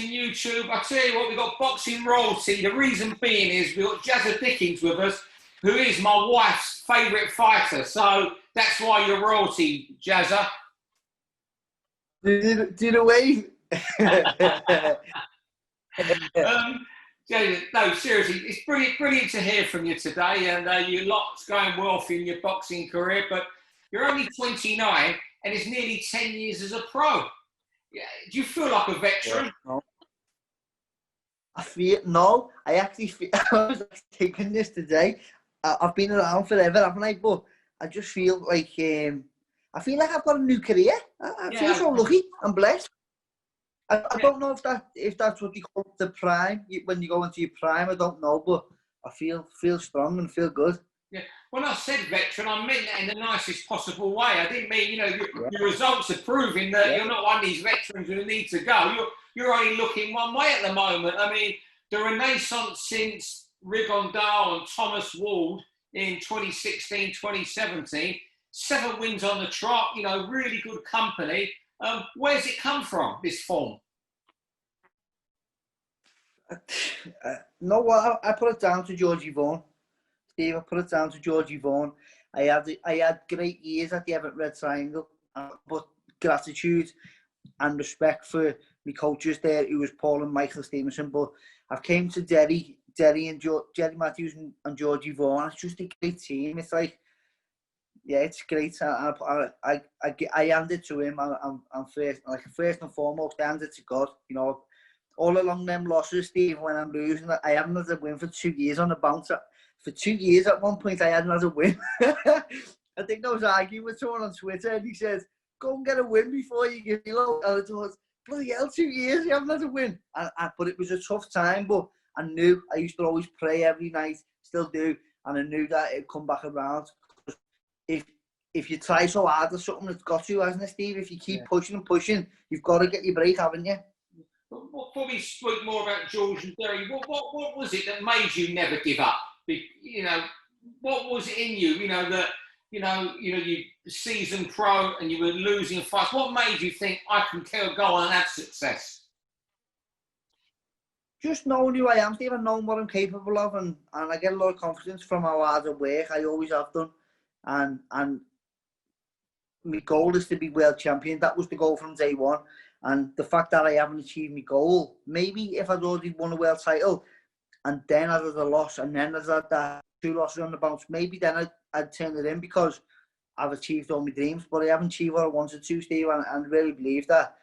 watching YouTube. I tell you what, we've got boxing royalty. The reason being is we've got Jazza Dickens with us, who is my wife's favourite fighter. So that's why you're royalty, Jazza. Do the wave. No, seriously, it's brilliant to hear from you today, and your lot's going well for you in your boxing career, but you're only 29 and it's nearly 10 years as a pro. Yeah, do you feel like a veteran? No. I actually feel, I was thinking this today. I've been around forever, haven't I? But I just feel like, I feel like I've got a new career. I feel so lucky and blessed. I don't know if that's what you call the prime, when you go into your prime, I don't know, but I feel strong and feel good. Yeah. When I said veteran, I meant that in the nicest possible way. I didn't mean, your results are proving that you're not one of these veterans who need to go. You're only looking one way at the moment. I mean, the renaissance since Rigondale and Thomas Ward in 2016, 2017, 7 wins on the trot, really good company. Where's it come from, this form? I put it down to Georgie Vaughan. Steve, I put it down to Georgie Vaughan. I had great years at the Everett Red Triangle, but gratitude and respect for my coaches there, who was Paul and Michael Stevenson. But I've came to Derry and Jerry Matthews and Georgie Vaughan. It's just a great team. It's like, yeah, it's great. I hand it to him. I'm first and foremost, I hand it to God. All along them losses, Steve, when I'm losing, I haven't had a win for 2 years on the bounce. For 2 years, at one point, I hadn't had a win. I think I was arguing with someone on Twitter, and he said, "Go and get a win before you give me low." And I thought, bloody hell, 2 years, you haven't had a win. But it was a tough time. But I knew I used to always pray every night, still do, and I knew that it'd come back around. If you try so hard at something, it's got to, hasn't it, Steve? If you keep pushing and pushing, you've got to get your break, haven't you? Before we speak more about George and Derry, what was it that made you never give up? What was it in you? That you seasoned pro and you were losing fights. What made you think I can go on and have success? Just knowing who I am, Steve, and knowing what I'm capable of, and I get a lot of confidence from how hard I work. I always have done, and my goal is to be world champion. That was the goal from day one. And the fact that I haven't achieved my goal, maybe if I'd already won a world title and then I'd had a loss and then I'd had that 2 losses on the bounce, maybe then I'd turn it in because I've achieved all my dreams. But I haven't achieved what I wanted to, Steve, and I really believe that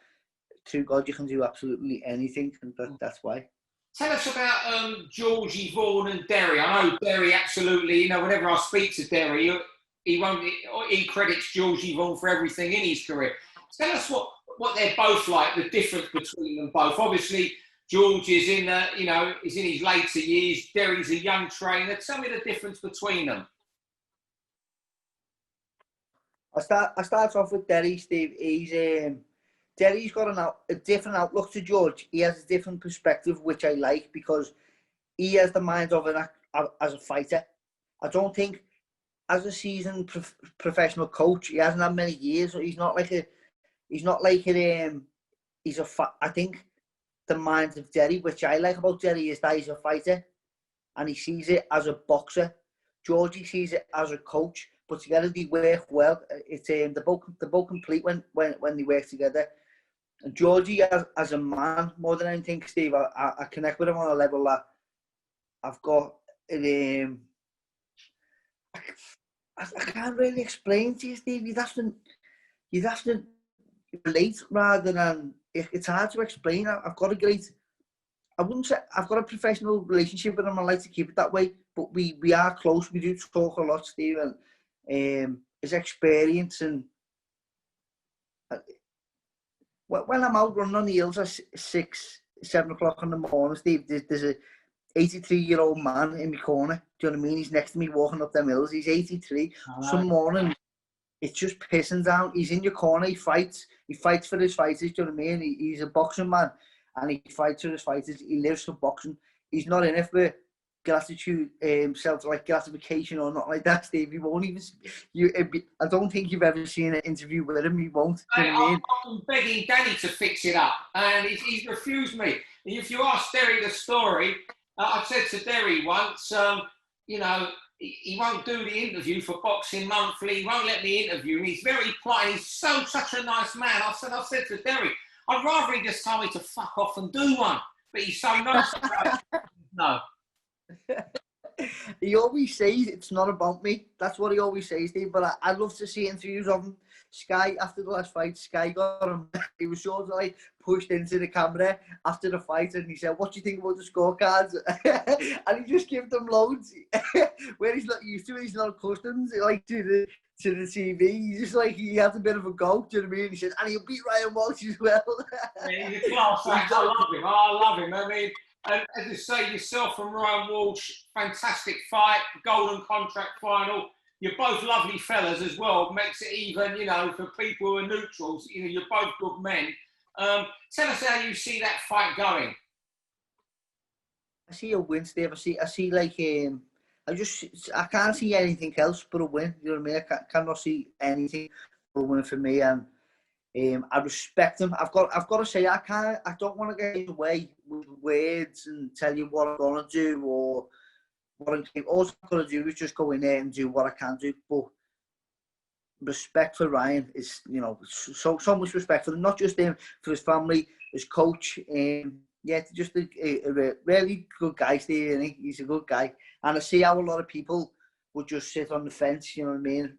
through God you can do absolutely anything, and that's why. Tell us about Georgie Vaughan and Derry. I know Derry absolutely, whenever I speak to Derry, he credits Georgie Vaughan for everything in his career. Tell us what they're both like, the difference between them both. Obviously, George is in his later years. Derry's a young trainer. Tell me the difference between them. I start off with Derry, Steve. Derry's got a different outlook to George. He has a different perspective, which I like, because he has the mind of as a fighter. I don't think, as a seasoned professional coach, he hasn't had many years. So I think the mind of Derry, which I like about Derry, is that he's a fighter and he sees it as a boxer. Georgie sees it as a coach, but together they work well. It's they're both complete when they work together. And Georgie, as a man, more than anything, Steve, I connect with him on a level that I've got. I can't really explain to you, Steve. You'd have to relate rather than. It's hard to explain. I've got a professional relationship with him. I like to keep it that way. But we are close. We do talk a lot, Steve, and his experience and. When I'm out running on the hills at 6, 7 o'clock in the morning, Steve, there's a 83-year-old man in my corner. Do you know what I mean? He's next to me walking up them hills. He's 83. Some morning, it's just pissing down. He's in your corner. He fights for his fighters. Do you know what I mean? He's a boxing man, and he fights for his fighters. He lives for boxing. He's not in it for gratitude, gratification or not like that, Steve. He won't even. I don't think you've ever seen an interview with him. He won't. Do you know what I mean? I'm begging Danny to fix it up, and he's refused me. If you ask Derry the story, I said to Derry once, you know, he won't do the interview for Boxing Monthly. He won't let me interview him. He's very polite. He's such a nice man. I said to Derry, I'd rather he just told me to fuck off and do one. But he's so nice about it. No. He always says it's not about me. That's what he always says, Steve. But I'd love to see interviews of him. Sky, after the last fight, Sky got him. He was sort of like pushed into the camera after the fight, and he said, "What do you think about the scorecards?" And he just gave them loads. Where he's not used to it, he's not accustomed like to the TV. He's just like, he had a bit of a go. Do you know what I mean? He said, and he'll beat Ryan Walsh as well. Yeah, he's a class act. I love him. I love him. I mean, and as you say, yourself and Ryan Walsh, fantastic fight, golden contract final. You're both lovely fellas as well. Makes it even, you know, for people who are neutrals. You know, you're both good men. Tell us how you see that fight going. I see a win, Steve. I see like I can't see anything else but a win. You know what I mean? I cannot see anything but a win for me, and I respect him. I've got to say, I don't want to get away with words and tell you what I'm gonna do or what I'm. All I'm gonna do is just go in there and do what I can do. But respect for Ryan is, you know, so much respect for him, not just him, for his family, his coach. Yeah, just a really good guy, Steve. Isn't he? He's a good guy, and I see how a lot of people would just sit on the fence. You know what I mean?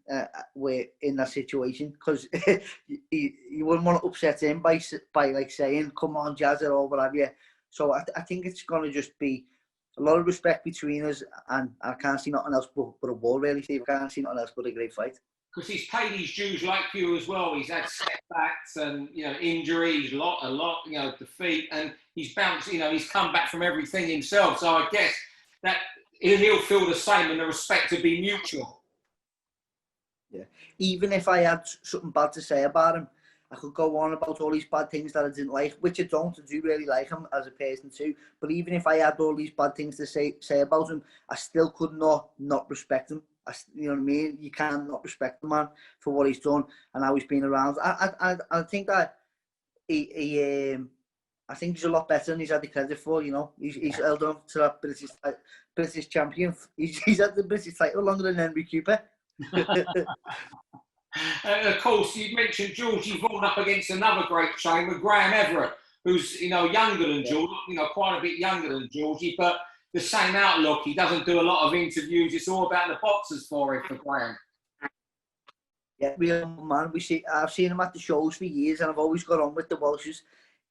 We're in that situation because you wouldn't want to upset him by like saying, "Come on, Jazza," or what have you. So I think it's going to just be a lot of respect between us, and I can't see nothing else but a war, really, Steve. I can't see nothing else but a great fight. Because he's paid his dues like you as well. He's had setbacks and, you know, injuries, a lot, you know, defeat, and he's bounced, you know, he's come back from everything himself. So I guess that he'll feel the same, and the respect to be mutual. Yeah. Even if I had something bad to say about him, I could go on about all these bad things that I didn't like, which I don't. I do really like him as a person too. But even if I had all these bad things to say about him, I still could not respect him. You know what I mean? You can't not respect the man for what he's done and how he's been around. I think that I think he's a lot better than he's had the credit for. You know, he's held on to that British champion. He's had the British title longer than Henry Cooper. And of course, you mentioned Georgie Vaughan up against another great trainer, Graham Everett, who's, you know, younger than Georgie, you know, quite a bit younger than Georgie, but the same outlook. He doesn't do a lot of interviews. It's all about the boxers for him, for Graham. Yeah, real man. I've seen him at the shows for years, and I've always got on with the Welshes.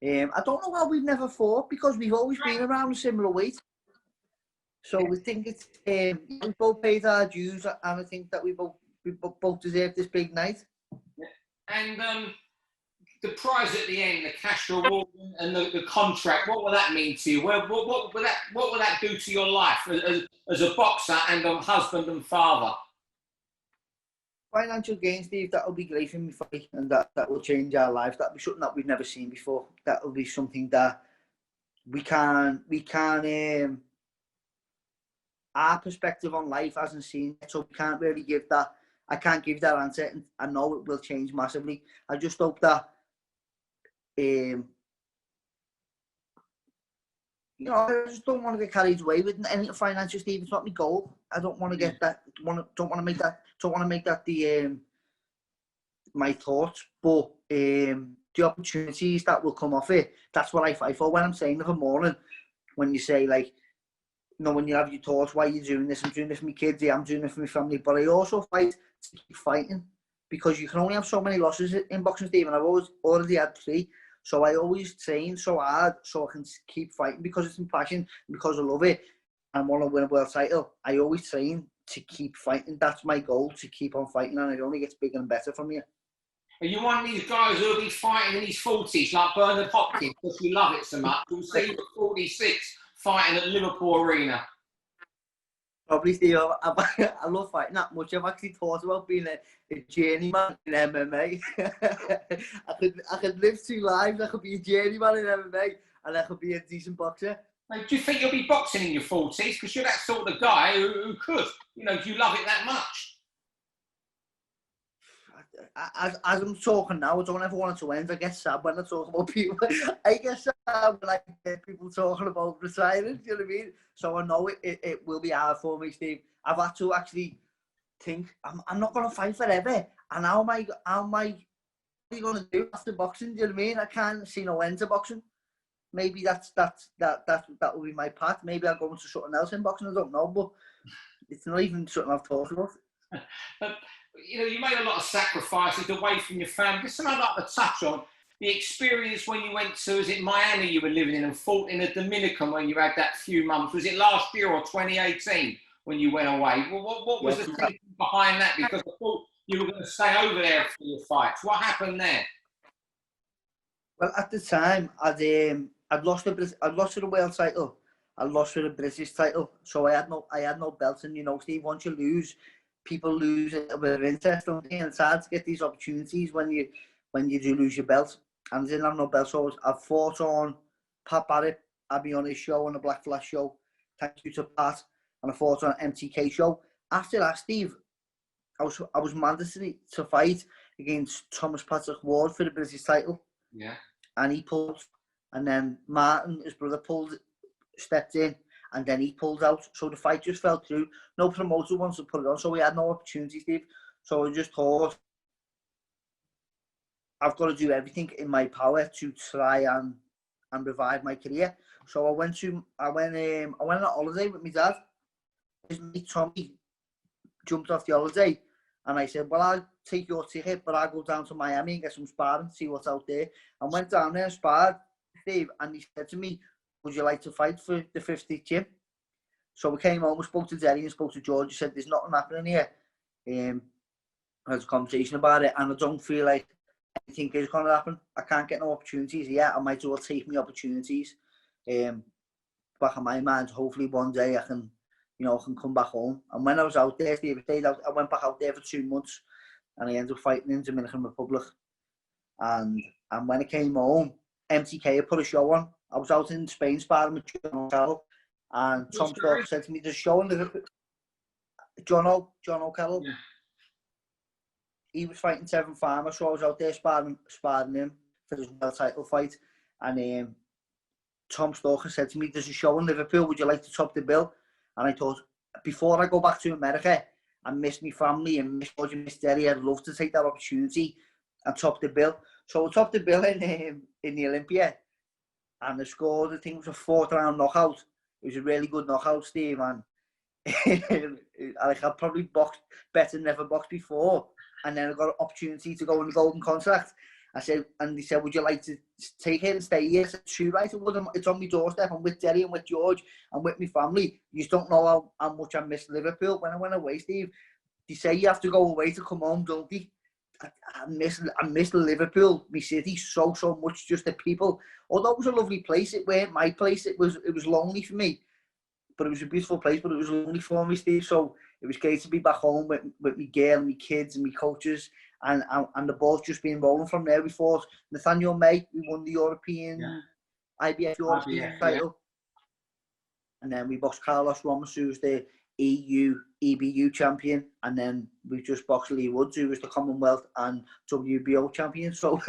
I don't know how we've never fought, because we've always been around a similar weight. So we think it's we both paid our dues, and I think that we both deserve this big night. And the prize at the end, the cash reward and the contract, what will that mean to you? What will that do to your life as a boxer and a husband and father? Financial gain, Steve, that will be great for me, and that will change our lives. That will be something that we've never seen before. That will be something that we can our perspective on life hasn't seen it, so we can't really give that. I can't give that answer, and I know it will change massively. I just hope that you know, I just don't want to get carried away with anything financial, Steve. It's not my goal. I don't want to get that. Don't want to make that the my thoughts. But the opportunities that will come off it, that's what I fight for. When I'm saying every morning, when you say, like, you know, when you have your thoughts, why are you doing this? I'm doing this for my kids. Yeah, I'm doing it for my family. But I also fight to keep fighting, because you can only have so many losses in boxing, Steve. And I've already had 3. So I always train so hard so I can keep fighting, because it's my passion, because I love it, and want to win a world title. I always train to keep fighting. That's my goal, to keep on fighting, and it only gets bigger and better from here. Are you one of these guys who'll be fighting in his 40s, like Bernard Hopkins, because we love it so much? We'll see you at 46 fighting at Liverpool Arena. Probably, Steve. I love fighting that much. I've actually thought about being a journeyman in MMA. I could live 2 lives. I could be a journeyman in MMA, and I could be a decent boxer. Do you think you'll be boxing in your 40s? Because you're that sort of guy who could. You know, do you love it that much? as I'm talking now, I don't ever want it to end. I get sad when I talk about people. I get sad when I get people talking about retiring. Do you know what I mean? So I know it will be hard for me, Steve. I've had to actually think I'm not going to fight forever. And how am I what are you going to do after boxing? Do you know what I mean? I can't see no end to boxing. Maybe that will be my path. Maybe I'll go into something else in boxing. I don't know, but it's not even something I've thought about. But, you made a lot of sacrifices away from your family. Just something I'd like to touch on. The experience when you went to, was it Miami you were living in and fought in the Dominican when you had that few months? Was it last year or 2018 when you went away? Well, what was the thinking behind that? Because I thought you were going to stay over there for your fights. What happened there? Well, at the time, I'd lost to the world title. I lost to the British title, so I had no belts. And Steve, once you lose, people lose a little bit of interest, don't they? And it's hard to get these opportunities when you do lose your belt. And I didn't have no belt, so I fought on Pat Barrett. Had me on his show, on the Black Flash show. Thank you to Pat. And I fought on MTK show. After that, Steve, I was mandatory to fight against Thomas Patrick Ward for the British title. Yeah. And he pulled, and then Martin, his brother, stepped in, and then he pulled out. So the fight just fell through. No promoter wants to put it on, so we had no opportunity, Steve. So I just thought, I've got to do everything in my power to try and revive my career. So I went on a holiday with my dad. His mate Tommy jumped off the holiday, and I said, well, I'll take your ticket, but I'll go down to Miami and get some sparring, see what's out there. I went down there and sparred, Steve, and he said to me, would you like to fight for the 50th gym? So we came home, we spoke to Derry and spoke to George. He said, there's nothing happening here. I had a conversation about it, and I don't feel like anything is going to happen. I can't get no opportunities yet. I might as well take me opportunities. Back in my mind, hopefully one day I can come back home. And when I was out there, Steve, I went back out there for 2 months, and I ended up fighting in Dominican Republic. And when I came home, MTK had put a show on. I was out in Spain sparring with John O'Carroll, and Tom Stalker said to me, there's a show in Liverpool. John O'Carroll. Yeah. He was fighting Tevin Farmer, so I was out there sparring him for his world title fight. And Tom Stalker said to me, there's a show in Liverpool, would you like to top the bill? And I thought, before I go back to America and miss my family and miss George and miss Derry, I'd love to take that opportunity and top the bill. So I topped the bill in the Olympia, and I scored, I think it was a 4th round knockout. It was a really good knockout, Steve, and I probably boxed better than ever boxed before. And then I got an opportunity to go on the golden contract. I said, and they said, would you like to take it and stay here? I said, sure, right, it's on my doorstep. I'm with Derry and with George and with my family. You just don't know how much I miss Liverpool. When I went away, Steve, they say you have to go away to come home, don't they? I miss Liverpool, my city, so much. Just the people. Although it was a lovely place, it weren't my place. It was lonely for me, but it was a beautiful place. But it was lonely for me, Steve. So it was great to be back home with my girl, and my kids, and my coaches, and the ball's just been rolling from there. We fought Nathaniel May. We won the European IBF European title, and then we boxed Carlos Ramos, who's the EU EBU champion, and then we just boxed Lee Woods, who was the Commonwealth and WBO champion. So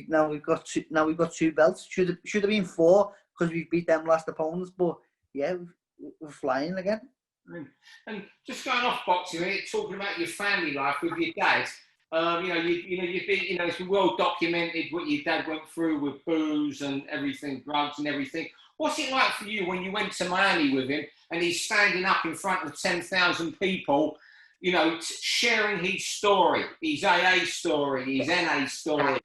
now we've got 2 belts. Should have been 4 because we beat them last opponents, but yeah, we're flying again. And just going off boxing, talking about your family life with your dad. It's well documented what your dad went through with booze and everything, drugs and everything. What's it like for you when you went to Miami with him and he's standing up in front of 10,000 people, sharing his story, his AA story, his NA story?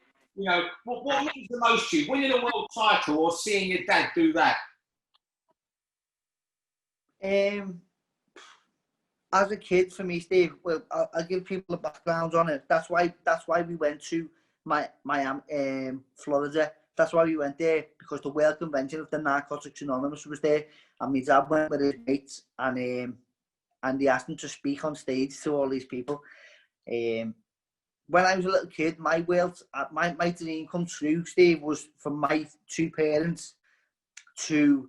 What means the most to you? Winning a world title or seeing your dad do that? As a kid, for me, Steve, well, I'll give people a background on it. That's why we went to Miami, Florida. That's why we went there, because the World Convention of the Narcotics Anonymous was there, and my dad went with his mates, and they asked him to speak on stage to all these people. When I was a little kid, my dream come true, Steve, was for my 2 parents to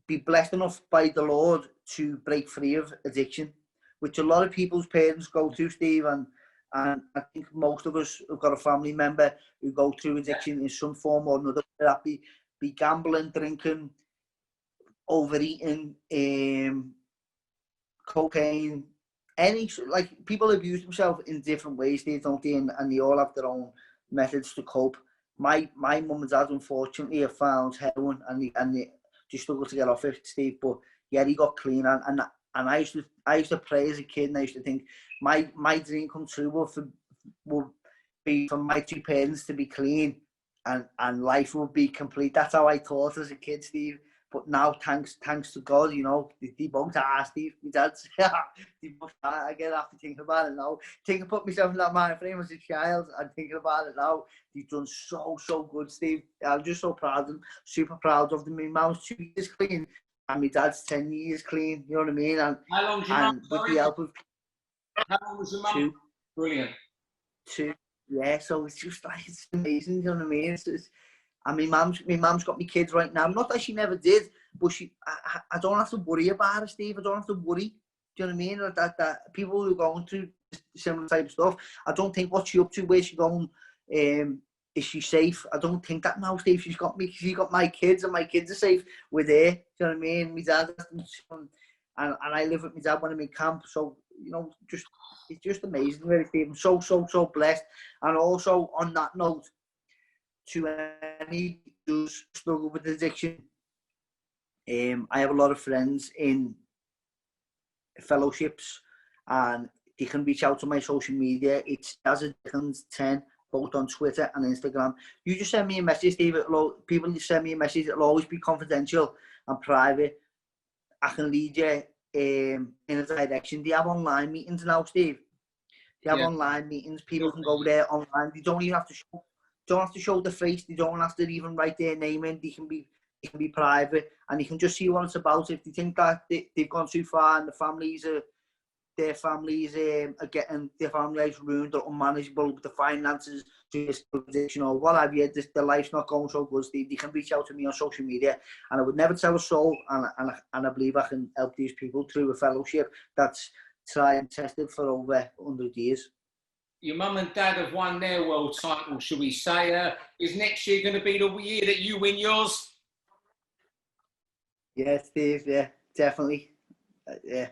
be blessed enough by the Lord to break free of addiction, which a lot of people's parents go through, Steve, and And I think most of us have got a family member who go through addiction in some form or another. That be gambling, drinking, overeating, cocaine, any, like, people abuse themselves in different ways, don't they? And they all have their own methods to cope. My mum and dad, unfortunately, have found heroin, and they just struggle to get off it, Steve. But yeah, he got clean, and I used to pray as a kid, and I used to think my dream come true would be for my two parents to be clean, and life would be complete. That's how I thought as a kid, Steve. But now, thanks to God, you know, they both are, Steve. My dad's, they both are. I get after thinking about it now. Put myself in that mind frame as a child, and thinking about it now. They've done so good, Steve. I'm just so proud of them, super proud of them. My mum's 2 years clean, and my dad's 10 years clean. You know what I mean? And how long's your mum? With the help of how long was your mum? 2. Brilliant. 2. Yeah, so it's just like, it's amazing. You know what I mean? And my mum's got me kids right now. Not that she never did, but I don't have to worry about her, Steve. I don't have to worry. Do you know what I mean? That people who are going through similar type of stuff, I don't think what's she up to, where's she going, is she safe? I don't think that now, Steve. She's got my kids, and my kids are safe with her. Do you know what I mean? My dad, and I live with my dad when I'm in camp. So, you know, it's just amazing, really, Steve. I'm so blessed. And also, on that note, to any who struggle with addiction, I have a lot of friends in fellowships, and they can reach out to my social media. It's Jazza Dickens 10, both on Twitter and Instagram. You just send me a message, Steve. People just send me a message. It'll always be confidential and private. I can lead you in a direction. They have online meetings now, Steve. They have online meetings. People can go there online. They don't even have to show the face. They don't have to even write their name in. They can be private, and you can just see what it's about. If they think that they've gone too far and their families are getting their family lives ruined or unmanageable with the finances, just addiction or what have you, their life's not going so good, they can reach out to me on social media, and I would never tell a soul. And I believe I can help these people through a fellowship that's tried and tested for over 100 years. Your mum and dad have won their world title, shall we say? Is next year going to be the year that you win yours? Yeah, Steve, yeah, definitely. Yeah.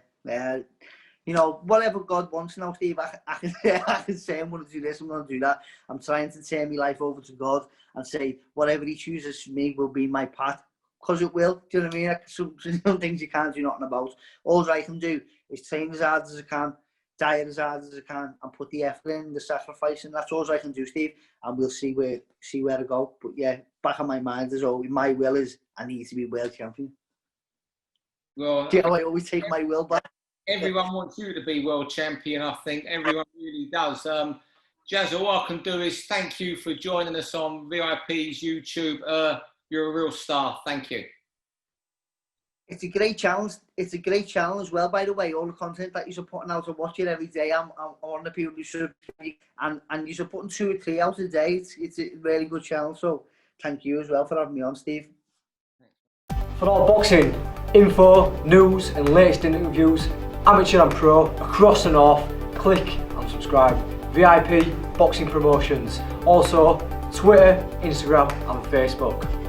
You know, whatever God wants now, Steve, I can say I'm going to do this, I'm going to do that. I'm trying to turn my life over to God and say whatever he chooses for me will be my path. Because it will, do you know what I mean? Some things you can't do nothing about. All I can do is train as hard as I can, diet as hard as I can, and put the effort in, the sacrifice, and that's all I can do, Steve. And we'll see where I go. But yeah, back in my mind is always, my will is I need to be world champion. Well, do you know, I always take my will back. Everyone wants you to be world champion, I think. Everyone really does. Jazza, all I can do is thank you for joining us on VIP's YouTube. You're a real star. Thank you. It's a great challenge. It's a great challenge as well, by the way. All the content that you're putting out, I watch it every day. I'm one of the people who should be, and you're putting 2 or 3 out a day. It's a really good challenge. So thank you as well for having me on, Steve. For all boxing info, news and latest interviews, amateur and pro, across the north, click and subscribe. VIP Boxing Promotions. Also, Twitter, Instagram and Facebook.